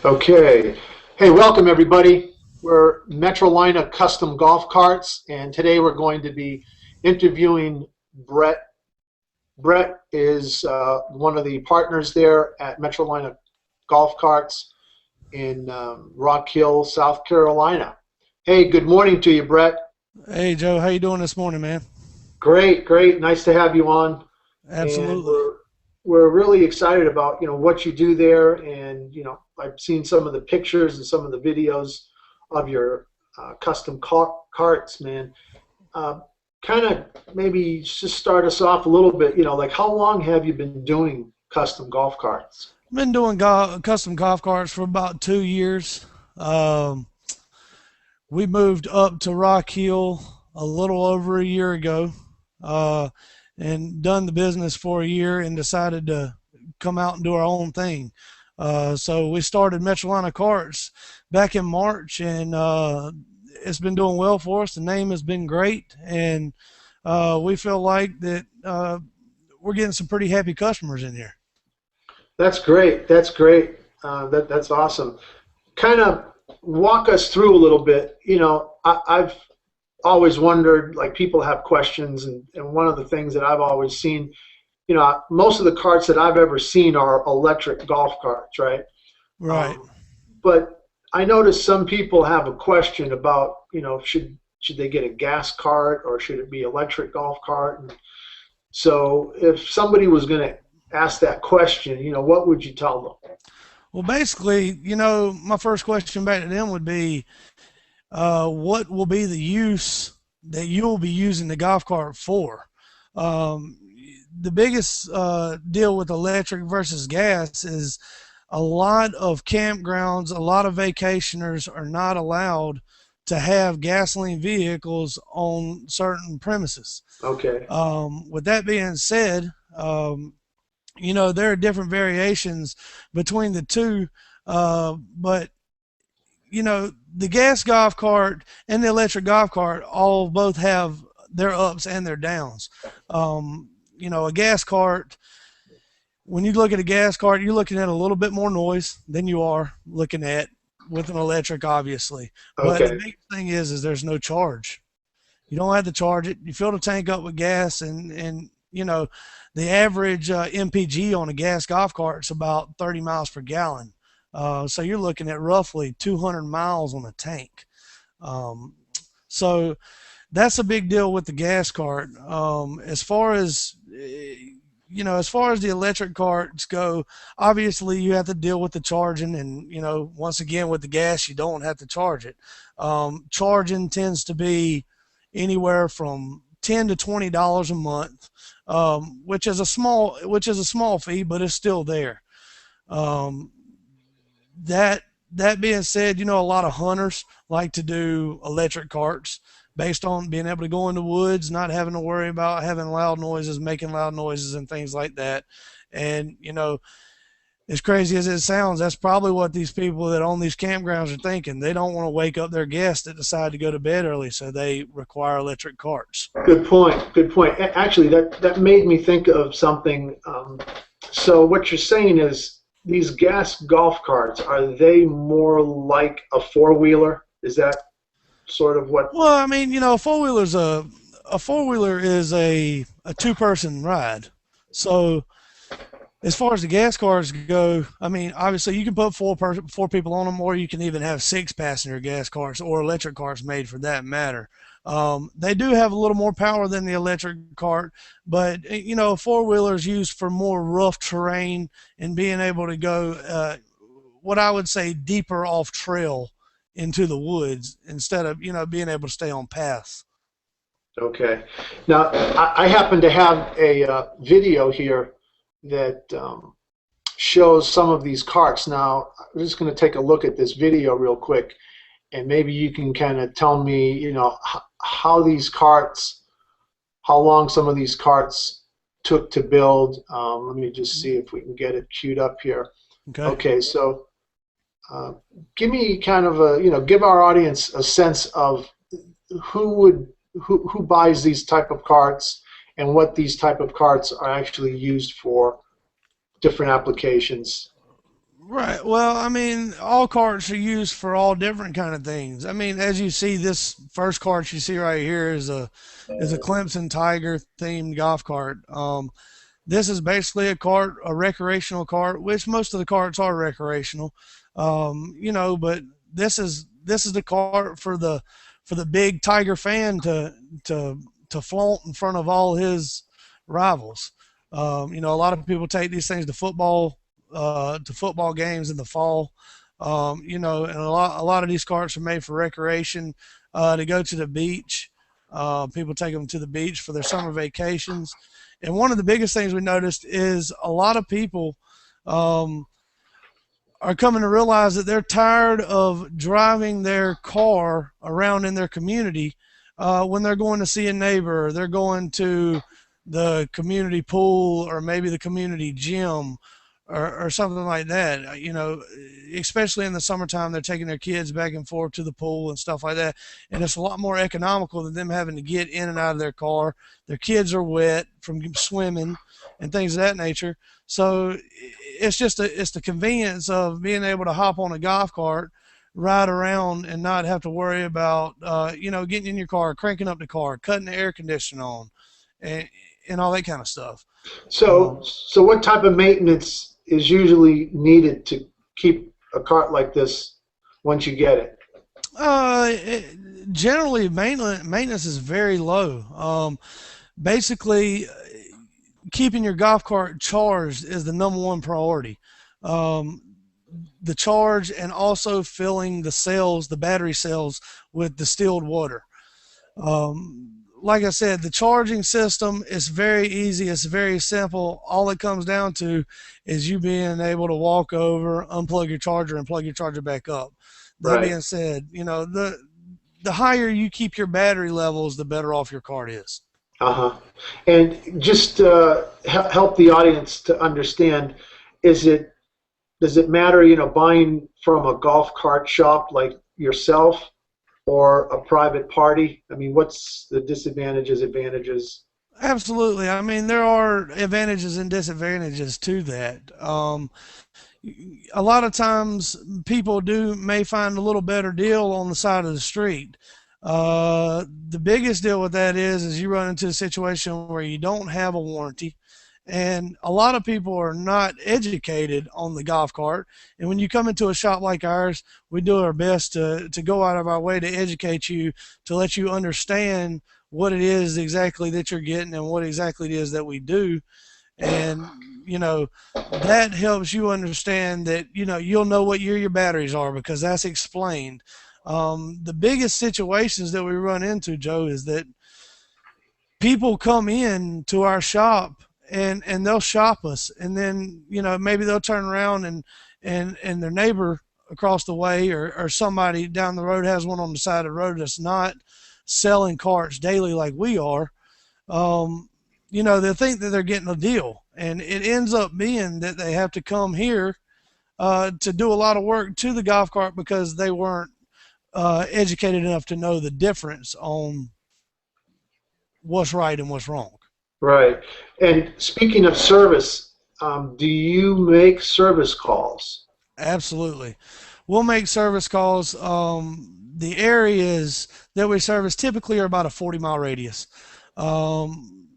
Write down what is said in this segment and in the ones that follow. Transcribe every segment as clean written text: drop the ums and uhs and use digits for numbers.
Okay. Hey, welcome everybody. We're Metrolina Custom Golf Carts, and today we're going to be interviewing Brett. Brett is one of the partners there at Metrolina Golf Carts in Rock Hill, South Carolina. Hey, good morning to you, Brett. Hey Joe, how you doing this morning, man? Great, great. Nice to have you on. And Absolutely. we're really excited about what you do there, and I've seen some of the pictures and some of the videos of your custom carts, man. uh, Kind of maybe just start us off a little bit, like how long have you been doing custom golf carts? I've been doing custom golf carts for about 2 years. Um, we moved up to Rock Hill a little over a year ago, uh, and done the business for a year and decided to come out and do our own thing. So we started Metrolina Carts back in March, and it's been doing well for us. The name has been great, and we feel like that we're getting some pretty happy customers in here. That's great. That's great. That's awesome. Kind of walk us through a little bit. I've always wondered, like, people have questions, and one of the things that I've always seen, most of the carts that I've ever seen are electric golf carts, right? Right. Um, but I noticed some people have a question about, should they get a gas cart or should it be electric golf cart? And so if somebody was going to ask that question, what would you tell them? Well, basically, my first question back to them would be, what will be the use that you'll be using the golf cart for? Um, the biggest deal with electric versus gas is a lot of campgrounds, a lot of vacationers are not allowed to have gasoline vehicles on certain premises. Okay. With that being said, there are different variations between the two, but the gas golf cart and the electric golf cart all both have their ups and their downs. A gas cart, when you look at a gas cart, you're looking at a little bit more noise than you are looking at with an electric, obviously. But the Okay. big thing is there's no charge. You don't have to charge it. You fill the tank up with gas, and the average MPG on a gas golf cart is about 30 miles per gallon. So you're looking at roughly 200 miles on a tank. Um, so that's a big deal with the gas cart. As far as the electric carts go, obviously you have to deal with the charging, and once again with the gas, you don't have to charge it. Charging tends to be anywhere from $10 to $20 a month, which is a small fee, but it's still there. Um, that that being said, a lot of hunters like to do electric carts based on being able to go in the woods, not having to worry about having loud noises, making loud noises, and things like that. And as crazy as it sounds, that's probably what these people that own these campgrounds are thinking. They don't want to wake up their guests that decide to go to bed early, so they require electric carts. Good point. Good point. Actually, that made me think of something. So what you're saying is these gas golf carts, are they more like a four-wheeler? Is that sort of what? Well, I mean, a four wheeler is a two person ride. So as far as the gas cars go, I mean, obviously you can put four people on them, or you can even have six passenger gas cars or electric cars made for that matter. They do have a little more power than the electric cart, but four wheeler is used for more rough terrain and being able to go, what I would say, deeper off trail into the woods instead of being able to stay on paths. Okay. Now, I happen to have a video here that shows some of these carts. Now, I'm just going to take a look at this video real quick, and maybe you can kind of tell me, how these carts, how long some of these carts took to build. Let me just see if we can get it queued up here. Okay. Okay, so uh, give me kind of give our audience a sense of who would who buys these type of carts and what these type of carts are actually used for, different applications. Right. Well, I mean, all carts are used for all different kind of things. I mean, as you see, this first cart you see right here is a Clemson Tiger themed golf cart. This is basically a cart, a recreational cart, which most of the carts are recreational. But this is the cart for the big Tiger fan to to flaunt in front of all his rivals. A lot of people take these things to football games in the fall. And a lot of these carts are made for recreation, to go to the beach. People take them to the beach for their summer vacations. And one of the biggest things we noticed is a lot of people um, are coming to realize that they're tired of driving their car around in their community when they're going to see a neighbor, or they're going to the community pool, or maybe the community gym, or something like that. Especially in the summertime, they're taking their kids back and forth to the pool and stuff like that. And it's a lot more economical than them having to get in and out of their car. Their kids are wet from swimming and things of that nature. So it's the convenience of being able to hop on a golf cart, ride around, and not have to worry about getting in your car, cranking up the car, cutting the air conditioner on, and and all that kind of stuff. Um, So what type of maintenance is usually needed to keep a cart like this once you get it? Generally, maintenance is very low. Basically, keeping your golf cart charged is the number one priority. Um, the charge, and also filling the cells, the battery cells, with distilled water. Like I said, the charging system is very easy. It's very simple. All it comes down to is you being able to walk over, unplug your charger, and plug your charger back up. That Right. being said, the higher you keep your battery levels, the better off your cart is. Uh-huh. And just help the audience to understand, is it does it matter, buying from a golf cart shop like yourself or a private party? I mean, what's the disadvantages, advantages? Absolutely. I mean, there are advantages and disadvantages to that. A lot of times people do may find a little better deal on the side of the street. The biggest deal with that is you run into a situation where you don't have a warranty, and a lot of people are not educated on the golf cart. And when you come into a shop like ours, we do our best to go out of our way to educate you, to let you understand what it is exactly that you're getting and what exactly it is that we do. And you know that helps you understand that you'll know what year your batteries are, because that's explained. The biggest situations that we run into, Joe, is that people come in to our shop, and they'll shop us, and then maybe they'll turn around, and their neighbor across the way, or somebody down the road has one on the side of the road that's not selling carts daily like we are. They think that they're getting a deal, and it ends up being that they have to come here to do a lot of work to the golf cart because they weren't educated enough to know the difference on what's right and what's wrong. Right. And speaking of service, do you make service calls? Absolutely. We'll make service calls. The areas that we service typically are about a 40-mile radius. Um,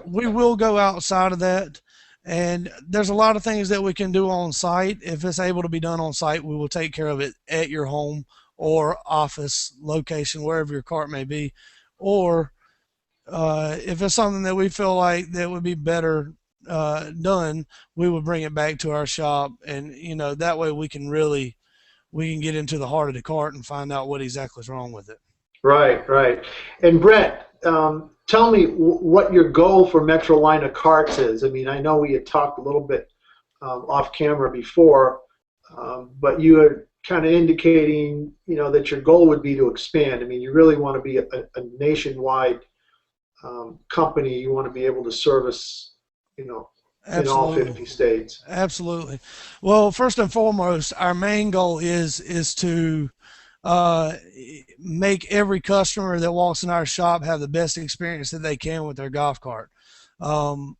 we will go outside of that, and there's a lot of things that we can do on site. If it's able to be done on site, we will take care of it at your home or office location, wherever your cart may be. Or if it's something that we feel like that would be better done, we would bring it back to our shop, and that way we can get into the heart of the cart and find out what exactly is wrong with it. Right, right. And Brett, tell me what your goal for Metrolina carts is. I mean, I know we had talked a little bit off camera before, but you are kind of indicating, that your goal would be to expand. I mean, you really want to be a nationwide company. You want to be able to service, you know, in all Absolutely. 50 states. Absolutely. Well, first and foremost, our main goal is to uh, make every customer that walks in our shop have the best experience that they can with their golf cart. Um,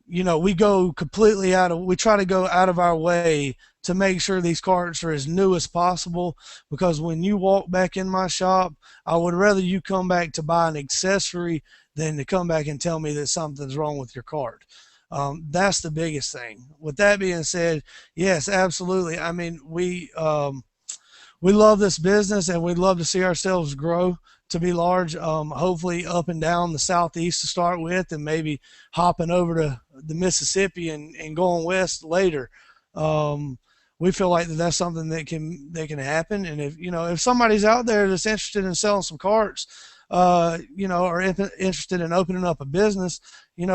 we go completely out of we try to go out of our way to make sure these carts are as new as possible, because when you walk back in my shop, I would rather you come back to buy an accessory than to come back and tell me that something's wrong with your cart. That's the biggest thing. With that being said, yes, absolutely. I mean, we love this business and we'd love to see ourselves grow to be large, hopefully up and down the southeast to start with, and maybe hopping over to the Mississippi and going west later. Um, we feel like that's something that can happen. And if somebody's out there that's interested in selling some carts, or interested in opening up a business,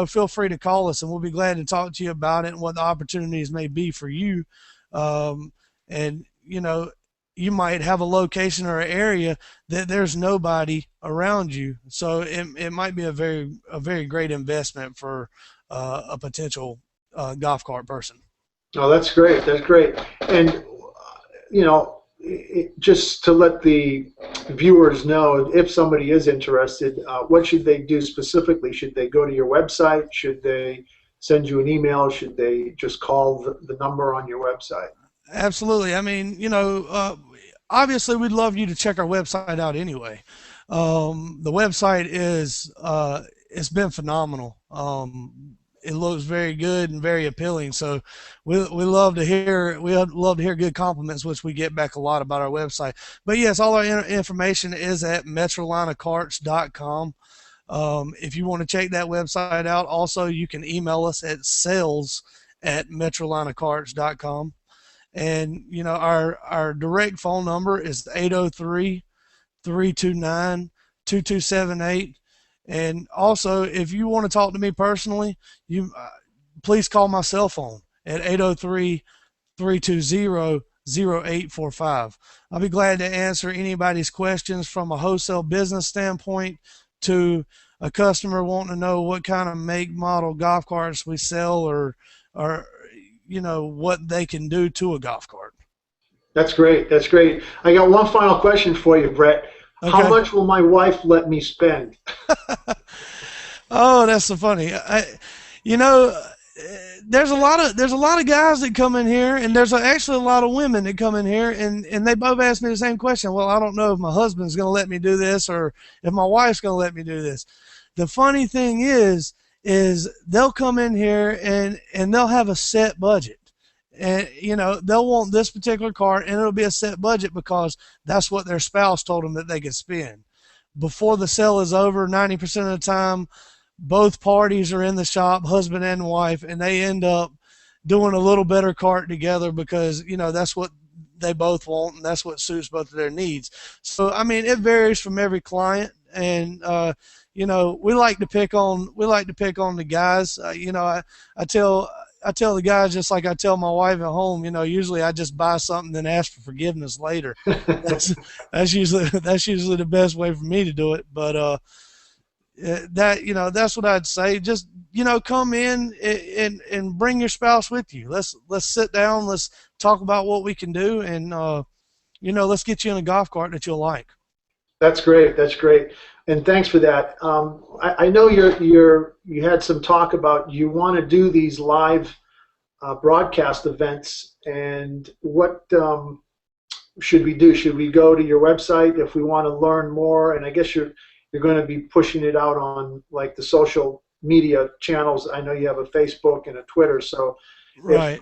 feel free to call us and we'll be glad to talk to you about it and what the opportunities may be for you. And you might have a location or an area that there's nobody around you, so it might be a very great investment for a potential golf cart person. Oh, that's great. That's great. And just to let the viewers know, if somebody is interested, what should they do specifically? Should they go to your website? Should they send you an email? Should they just call the number on your website? Absolutely. I mean, obviously we'd love you to check our website out anyway. The website it's been phenomenal. It looks very good and very appealing. So we love to hear good compliments, which we get back a lot about our website. But yes, all our information is at metrolinacarts.com. If you want to check that website out, also you can email us at sales@metrolinacarts.com. And our direct phone number is 803-329-2278. And also, if you want to talk to me personally, you please call my cell phone at 803-320-0845. I'll be glad to answer anybody's questions, from a wholesale business standpoint to a customer wanting to know what kind of make, model golf carts we sell, or what they can do to a golf cart. That's great. That's great. I got one final question for you, Brett. How Okay. much will my wife let me spend? Oh, that's so funny. You know, there's a lot of guys that come in here, and there's actually a lot of women that come in here, and they both ask me the same question. Well, I don't know if my husband's going to let me do this or if my wife's going to let me do this. The funny thing is they'll come in here and they'll have a set budget. And they'll want this particular cart, and it'll be a set budget because that's what their spouse told them that they could spend. Before the sale is over, 90% of the time, both parties are in the shop, husband and wife, and they end up doing a little better cart together because that's what they both want and that's what suits both of their needs. So I mean, it varies from every client, and we like to pick on the guys. I tell the guys, just like I tell my wife at home, usually I just buy something then ask for forgiveness later. That's that's usually the best way for me to do it. But that's what I'd say. Just come in and bring your spouse with you. Let's sit down. Let's talk about what we can do, and let's get you in a golf cart that you'll like. That's great. That's great. And thanks for that. I know you had some talk about you want to do these live broadcast events, and what should we do? Should we go to your website if we want to learn more? And I guess you're going to be pushing it out on like the social media channels. I know you have a Facebook and a Twitter, so if Right.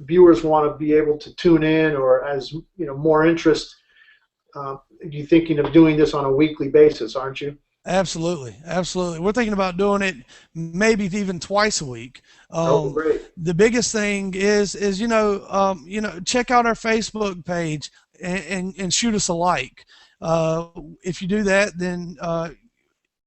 viewers want to be able to tune in, or as more interest, you're thinking of doing this on a weekly basis, aren't you? Absolutely, absolutely. We're thinking about doing it maybe even twice a week. Oh, great. The biggest thing is check out our Facebook page and shoot us a like. If you do that, then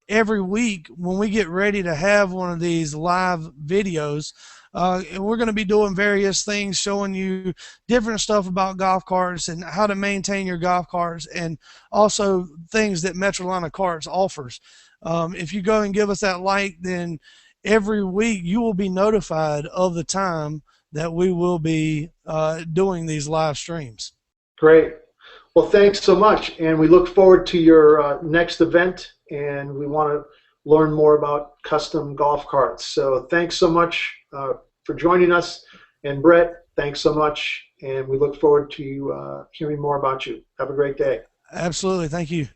every week when we get ready to have one of these live videos, and we're going to be doing various things, showing you different stuff about golf carts and how to maintain your golf carts, and also things that Metrolina Carts offers. If you go and give us that like, then every week you will be notified of the time that we will be doing these live streams. Great. Well, thanks so much, and we look forward to your next event, and we want to learn more about custom golf carts. So thanks so much for joining us, and Brett, thanks so much, and we look forward to hearing more about you. Have a great day. Absolutely. Thank you.